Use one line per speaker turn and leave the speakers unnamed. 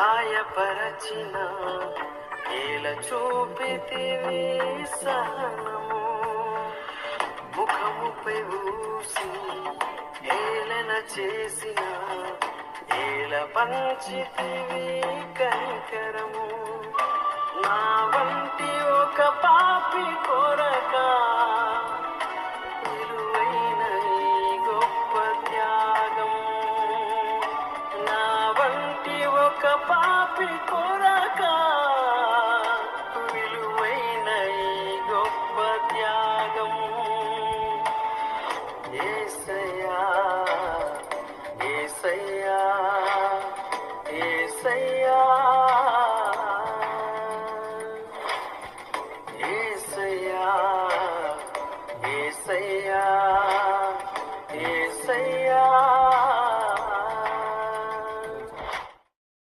గాయపరచిన ఏల చూపితివి సహనము. ముఖముపై ఊసి ఏలన చేసిన ఏల పంచితివి కనికరము. నా వంటి ఒక పాపి కొరక విలువైన ఈ గొప్ప త్యాగం. నా వంటి ఒక పాపి కొరక